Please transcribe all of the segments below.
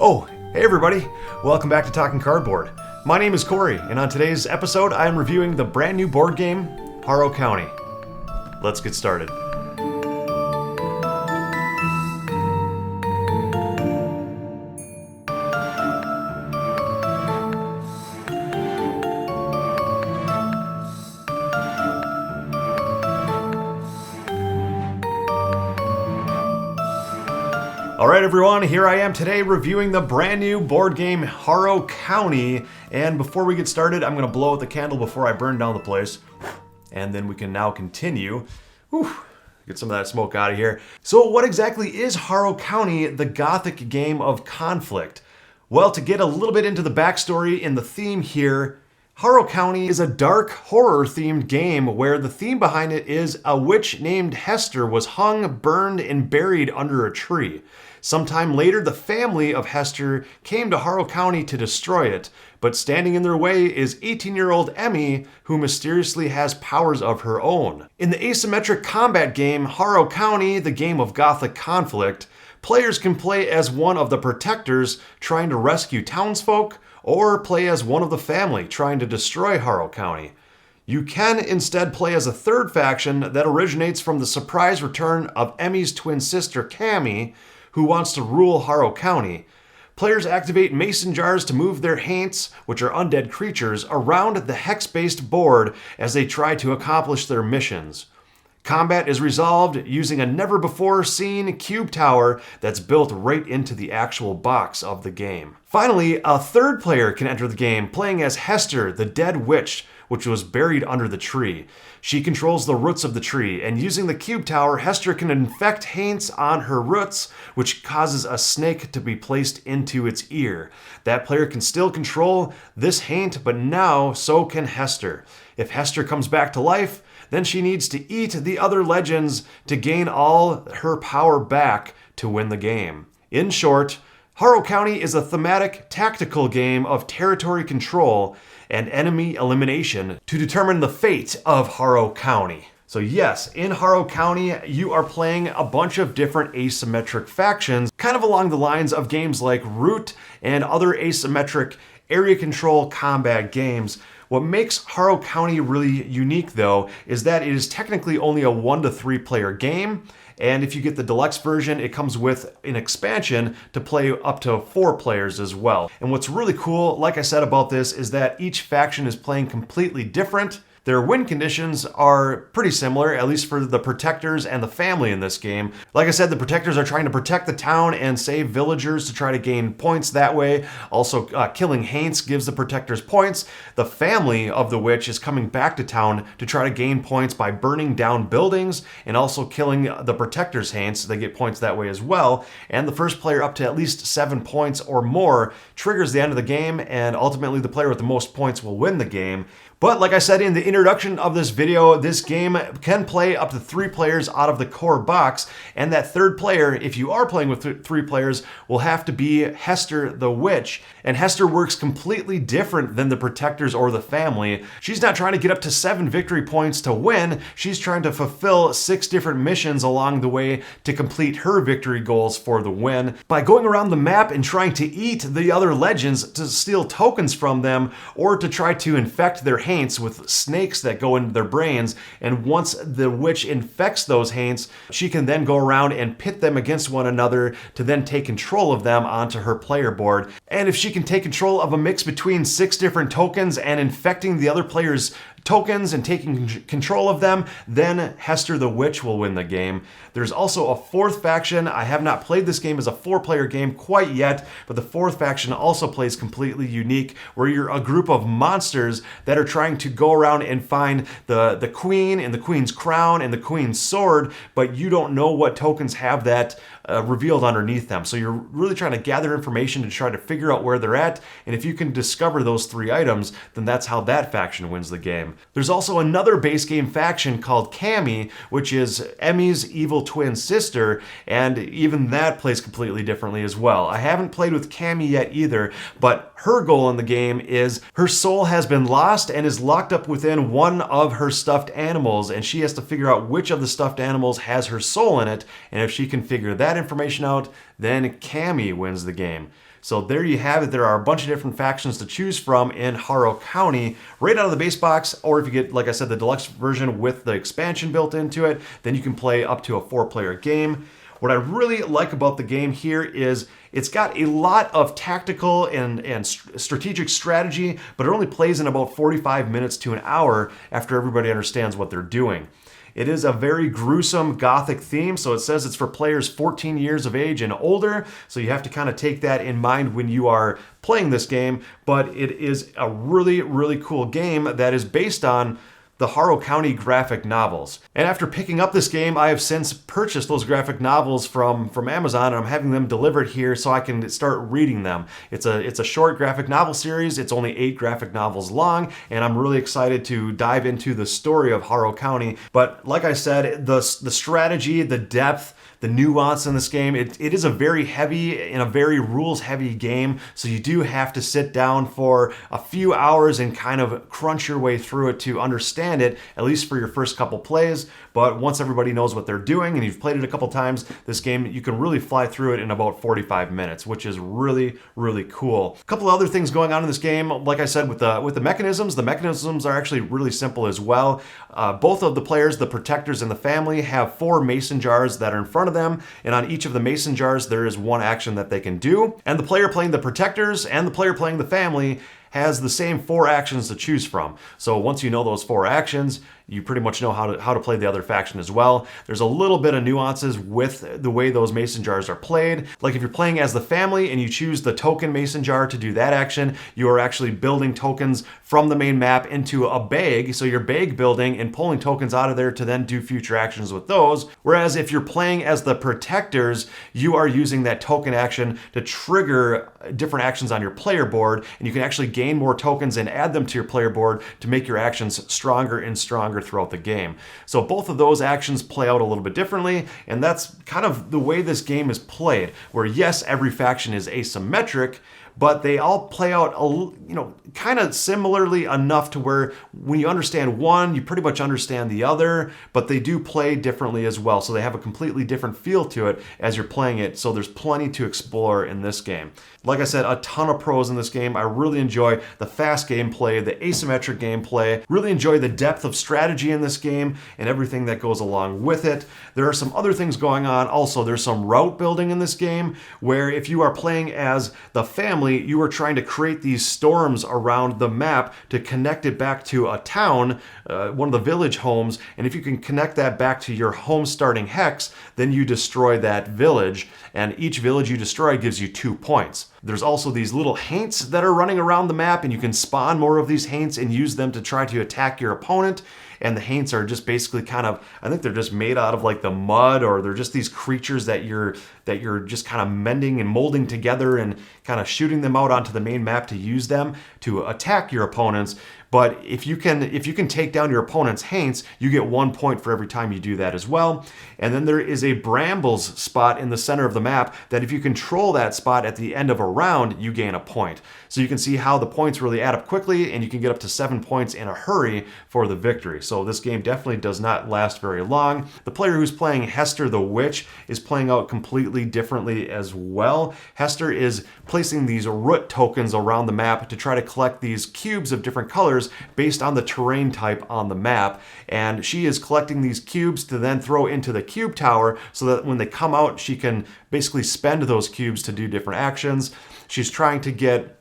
Oh, hey everybody! Welcome back to Talking Cardboard. My name is Cory, and on today's episode, I am reviewing the brand new board game, Harrow County. Let's get started. Alright everyone, here I am today reviewing the brand new board game Harrow County, and before we get started I'm going to blow out the candle before I burn down the place, and then we can now continue. Whew, get some of that smoke out of here. So what exactly is Harrow County, the Gothic game of conflict? Well, to get a little bit into the backstory and the theme here, Harrow County is a dark horror-themed game where the theme behind it is a witch named Hester was hung, burned, and buried under a tree. Sometime later, the family of Hester came to Harrow County to destroy it, but standing in their way is 18-year-old Emmy, who mysteriously has powers of her own. In the asymmetric combat game Harrow County, the game of Gothic conflict, players can play as one of the protectors trying to rescue townsfolk, or play as one of the family trying to destroy Harrow County. You can instead play as a third faction that originates from the surprise return of Emmy's twin sister Cammy, who wants to rule Harrow County. Players activate mason jars to move their haints, which are undead creatures, around the hex-based board as they try to accomplish their missions. Combat is resolved using a never-before-seen cube tower that's built right into the actual box of the game. Finally, a third player can enter the game playing as Hester, the dead witch, which was buried under the tree. She controls the roots of the tree, and using the cube tower, Hester can infect haints on her roots, which causes a snake to be placed into its ear. That player can still control this haint, but now so can Hester. If Hester comes back to life, then she needs to eat the other legends to gain all her power back to win the game. In short, Harrow County is a thematic, tactical game of territory control and enemy elimination to determine the fate of Harrow County. So yes, in Harrow County, you are playing a bunch of different asymmetric factions, kind of along the lines of games like Root and other asymmetric area control combat games. What makes Harrow County really unique, though, is that it is technically only a 1 to 3 player game, and if you get the deluxe version, it comes with an expansion to play up to 4 players as well. And what's really cool, like I said about this, is that each faction is playing completely different. Their win conditions are pretty similar, at least for the protectors and the family in this game. Like I said, the protectors are trying to protect the town and save villagers to try to gain points that way. Also, killing haints gives the protectors points. The family of the witch is coming back to town to try to gain points by burning down buildings and also killing the protectors' haints. They get points that way as well. And the first player up to at least 7 points or more triggers the end of the game, and ultimately the player with the most points will win the game. But like I said in the introduction of this video, this game can play up to 3 players out of the core box, and that third player, if you are playing with 3 players, will have to be Hester the Witch. And Hester works completely different than the protectors or the family. She's not trying to get up to 7 victory points to win, she's trying to fulfill 6 different missions along the way to complete her victory goals for the win. By going around the map and trying to eat the other legends to steal tokens from them, or to try to infect their haints with snakes that go into their brains, and once the witch infects those haints, she can then go around and pit them against one another to then take control of them onto her player board. And if she can take control of a mix between 6 different tokens and infecting the other player's tokens and taking control of them, then Hester the Witch will win the game. There's also a 4th faction. I have not played this game as a 4-player game quite yet, but the 4th faction also plays completely unique, where you're a group of monsters that are trying to go around and find the queen and the queen's crown and the queen's sword, but you don't know what tokens have that revealed underneath them. So you're really trying to gather information to try to figure out where they're at, and if you can discover those 3 items, then that's how that faction wins the game. There's also another base game faction called Cammy, which is Emmy's evil twin sister, and even that plays completely differently as well. I haven't played with Cammy yet either, but her goal in the game is her soul has been lost and is locked up within one of her stuffed animals, and she has to figure out which of the stuffed animals has her soul in it, and if she can figure that information out, then Cammy wins the game. So there you have it. There are a bunch of different factions to choose from in Harrow County right out of the base box, or if you get, like I said, the deluxe version with the expansion built into it, then you can play up to a 4-player game. What I really like about the game here is it's got a lot of tactical and strategic strategy, but it only plays in about 45 minutes to an hour after everybody understands what they're doing. It is a very gruesome Gothic theme, so it says it's for players 14 years of age and older, so you have to kind of take that in mind when you are playing this game, but it is a really, really cool game that is based on the Harrow County graphic novels. And after picking up this game, I have since purchased those graphic novels from Amazon, and I'm having them delivered here so I can start reading them. It's a short graphic novel series. It's only 8 graphic novels long, and I'm really excited to dive into the story of Harrow County. But like I said, the strategy, the depth, the nuance in this game, it is a very heavy and a very rules-heavy game, so you do have to sit down for a few hours and kind of crunch your way through it to understand it, at least for your first couple plays. But once everybody knows what they're doing and you've played it a couple times, this game, you can really fly through it in about 45 minutes, which is really, really cool. A couple other things going on in this game, like I said, with the mechanisms are actually really simple as well. Both of the players, the protectors and the family, have 4 mason jars that are in front of them, and on each of the mason jars there is one action that they can do. And the player playing the protectors and the player playing the family has the same 4 actions to choose from. So once you know those 4 actions, you pretty much know how to play the other faction as well. There's a little bit of nuances with the way those mason jars are played. Like if you're playing as the family and you choose the token mason jar to do that action, you are actually building tokens from the main map into a bag. So you're bag building and pulling tokens out of there to then do future actions with those. Whereas if you're playing as the protectors, you are using that token action to trigger different actions on your player board, and you can actually gain more tokens and add them to your player board to make your actions stronger and stronger throughout the game. So both of those actions play out a little bit differently, and that's kind of the way this game is played, where yes, every faction is asymmetric, but they all play out, kind of similarly enough to where when you understand one, you pretty much understand the other, but they do play differently as well. So they have a completely different feel to it as you're playing it. So there's plenty to explore in this game. Like I said, a ton of pros in this game. I really enjoy the fast gameplay, the asymmetric gameplay, really enjoy the depth of strategy in this game and everything that goes along with it. There are some other things going on. Also, there's some route building in this game where if you are playing as the family, you are trying to create these storms around the map to connect it back to a town, one of the village homes, and if you can connect that back to your home starting hex, then you destroy that village, and each village you destroy gives you 2 points. There's also these little haints that are running around the map, and you can spawn more of these haints and use them to try to attack your opponent. And the haints are just basically kind of, I think they're just made out of like the mud, or they're just these creatures that you're just kind of mending and molding together and kind of shooting them out onto the main map to use them to attack your opponents. But if you can take down your opponent's haints, you get 1 point for every time you do that as well. And then there is a brambles spot in the center of the map that if you control that spot at the end of a round, you gain a point. So you can see how the points really add up quickly, and you can get up to 7 points in a hurry for the victory. So this game definitely does not last very long. The player who's playing Hester the Witch is playing out completely differently as well. Hester is placing these root tokens around the map to try to collect these cubes of different colors based on the terrain type on the map, and she is collecting these cubes to then throw into the cube tower so that when they come out, she can basically spend those cubes to do different actions. She's trying to get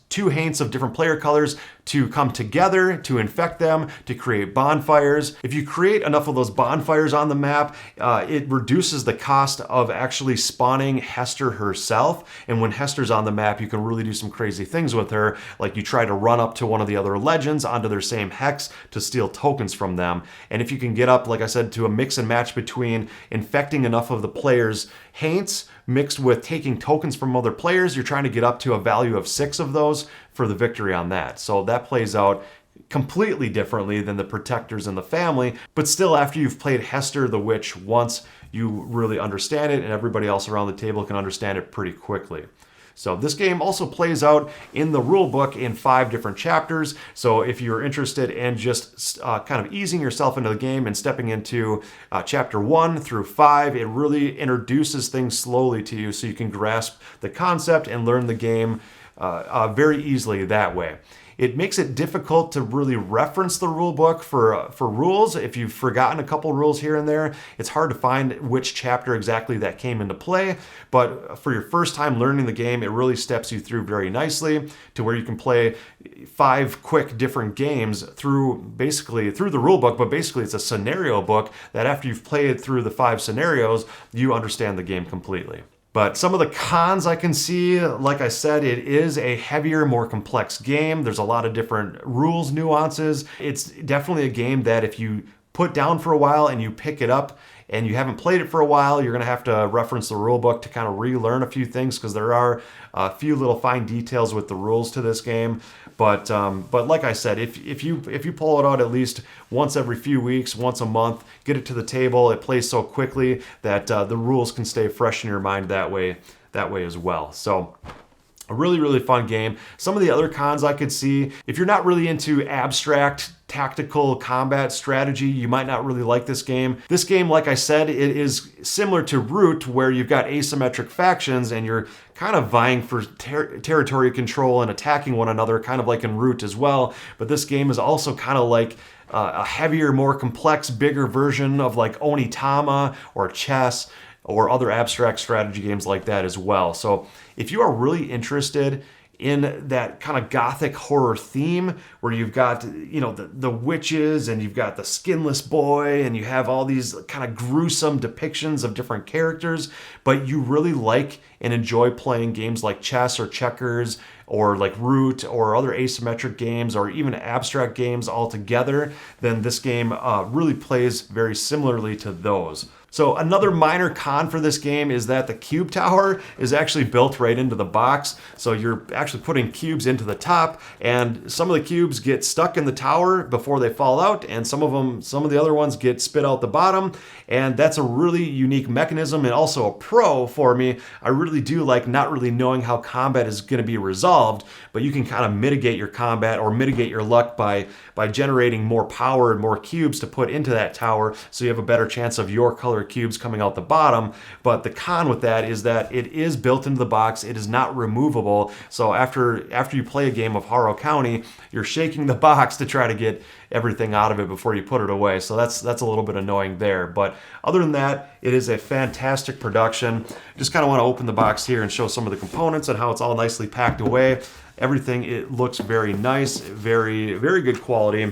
2 haints of different player colors to come together, to infect them, to create bonfires. If you create enough of those bonfires on the map, it reduces the cost of actually spawning Hester herself. And when Hester's on the map, you can really do some crazy things with her. Like you try to run up to one of the other legends onto their same hex to steal tokens from them. And if you can get up, like I said, to a mix and match between infecting enough of the players' haints mixed with taking tokens from other players, you're trying to get up to a value of 6 of those for the victory on that. So that plays out completely differently than the protectors and the family, but still after you've played Hester the Witch once, you really understand it, and everybody else around the table can understand it pretty quickly. So this game also plays out in the rule book in 5 different chapters. So if you're interested in just kind of easing yourself into the game and stepping into chapter 1 through 5, it really introduces things slowly to you so you can grasp the concept and learn the game very easily that way. It makes it difficult to really reference the rule book for rules. If you've forgotten a couple rules here and there, it's hard to find which chapter exactly that came into play. But for your first time learning the game, it really steps you through very nicely to where you can play 5 quick different games through the rule book, but basically it's a scenario book that after you've played through the 5 scenarios, you understand the game completely. But some of the cons I can see, like I said, it is a heavier, more complex game. There's a lot of different rules, nuances. It's definitely a game that if you put down for a while and you pick it up and you haven't played it for a while, you're going to have to reference the rule book to kind of relearn a few things because there are a few little fine details with the rules to this game. But like I said, if you pull it out at least once every few weeks, once a month, get it to the table, it plays so quickly that the rules can stay fresh in your mind that way as well. So a really, really fun game. Some of the other cons I could see, if you're not really into abstract tactical combat strategy, you might not really like this game. This game, like I said, it is similar to Root, where you've got asymmetric factions and you're kind of vying for territory control and attacking one another, kind of like in Root as well. But this game is also kind of like a heavier, more complex, bigger version of like Onitama or chess or other abstract strategy games like that as well. So if you are really interested in that kind of gothic horror theme where you've got, the witches and you've got the skinless boy and you have all these kind of gruesome depictions of different characters, but you really like and enjoy playing games like chess or checkers or like Root or other asymmetric games or even abstract games altogether, then this game really plays very similarly to those. So another minor con for this game is that the cube tower is actually built right into the box. So you're actually putting cubes into the top, and some of the cubes get stuck in the tower before they fall out, and some of the other ones get spit out the bottom. And that's a really unique mechanism and also a pro for me. I really do like not really knowing how combat is going to be resolved, but you can kind of mitigate your combat or mitigate your luck by generating more power and more cubes to put into that tower so you have a better chance of your color cubes coming out the bottom. But the con with that is that it is built into the box. It is not removable. So after you play a game of Harrow County, you're shaking the box to try to get everything out of it before you put it away. So that's a little bit annoying there. But other than that, it is a fantastic production. Just kind of want to open the box here and show some of the components and how it's all nicely packed away. Everything, it looks very nice, very, very good quality.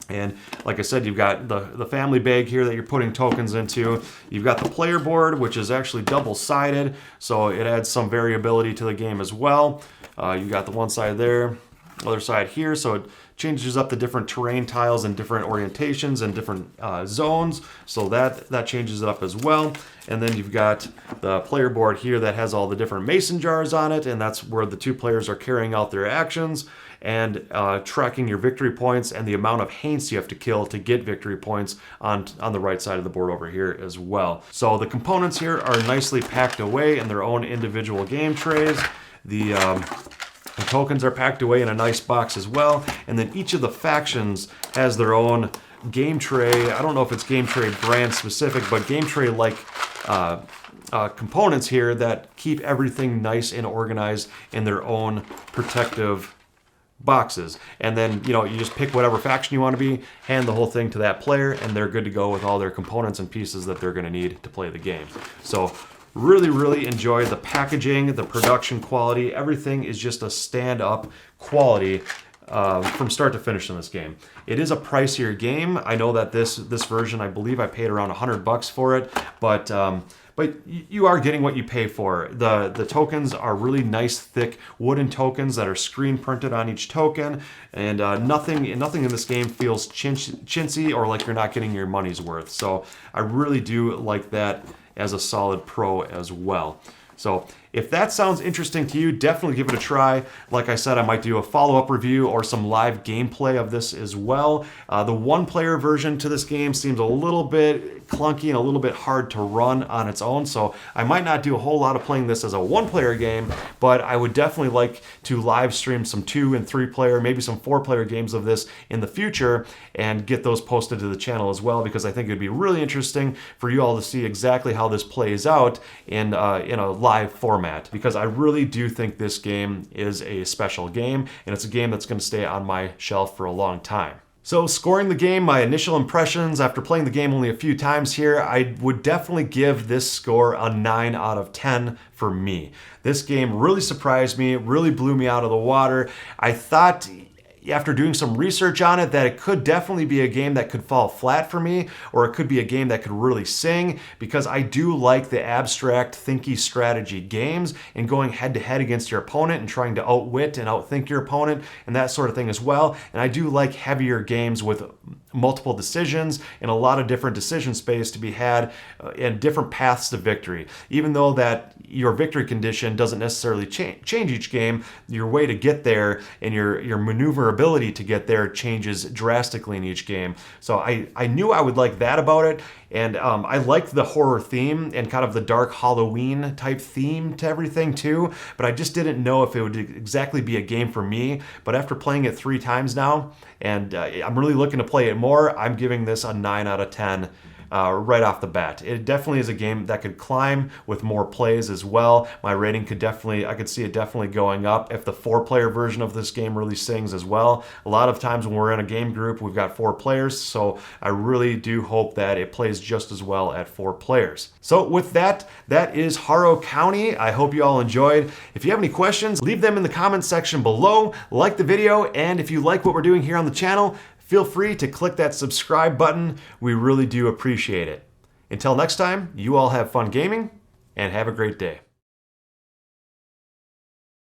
And like I said, you've got the family bag here that you're putting tokens into. You've got the player board, which is actually double-sided, so it adds some variability to the game as well. You got the one side there, other side here, so it changes up the different terrain tiles and different orientations and different zones, so that changes it up as well. And then you've got the player board here that has all the different mason jars on it, and that's where the 2 players are carrying out their actions and tracking your victory points and the amount of haints you have to kill to get victory points on the right side of the board over here as well. So the components here are nicely packed away in their own individual game trays. The tokens are packed away in a nice box as well, and then each of the factions has their own game tray. I don't know if it's game tray brand specific, but game tray like components here that keep everything nice and organized in their own protective boxes. And then you just pick whatever faction you want to be, hand the whole thing to that player, and they're good to go with all their components and pieces that they're going to need to play the game. So really, really enjoy the packaging, the production quality. Everything is just a stand-up quality from start to finish in this game. It is a pricier game. I know that this version, I believe I paid around $100 for it, but you are getting what you pay for. The tokens are really nice, thick wooden tokens that are screen printed on each token, and nothing in this game feels chintzy or like you're not getting your money's worth. So I really do like that as a solid pro as well. So If that sounds interesting to you, definitely give it a try. Like I said, I might do a follow-up review or some live gameplay of this as well. The one-player version to this game seems a little bit clunky and a little bit hard to run on its own, so I might not do a whole lot of playing this as a one-player game, but I would definitely like to live stream some 2- and 3-player, maybe some 4-player games of this in the future and get those posted to the channel as well, because I think it'd be really interesting for you all to see exactly how this plays out in a live format, because I really do think this game is a special game, and it's a game that's going to stay on my shelf for a long time. So scoring the game, my initial impressions after playing the game only a few times here, I would definitely give this score a 9 out of 10 for me. This game really surprised me, really blew me out of the water. I thought, after doing some research on it, that it could definitely be a game that could fall flat for me, or it could be a game that could really sing, because I do like the abstract, thinky strategy games and going head to head against your opponent and trying to outwit and outthink your opponent and that sort of thing as well. And I do like heavier games with multiple decisions and a lot of different decision space to be had and different paths to victory. Even though that your victory condition doesn't necessarily change each game, your way to get there and your maneuverability to get there changes drastically in each game. So I knew I would like that about it. And I liked the horror theme and kind of the dark Halloween type theme to everything too, but I just didn't know if it would exactly be a game for me. But after playing it 3 times now, and I'm really looking to play it more, I'm giving this a 9 out of 10. Right off the bat. It definitely is a game that could climb with more plays as well. My rating could definitely, I could see it definitely going up if the 4-player version of this game really sings as well. A lot of times when we're in a game group, we've got 4 players, so I really do hope that it plays just as well at 4 players. So with that, that is Harrow County. I hope you all enjoyed. If you have any questions, leave them in the comments section below. Like the video, and if you like what we're doing here on the channel, feel free to click that subscribe button. We really do appreciate it. Until next time, you all have fun gaming and have a great day.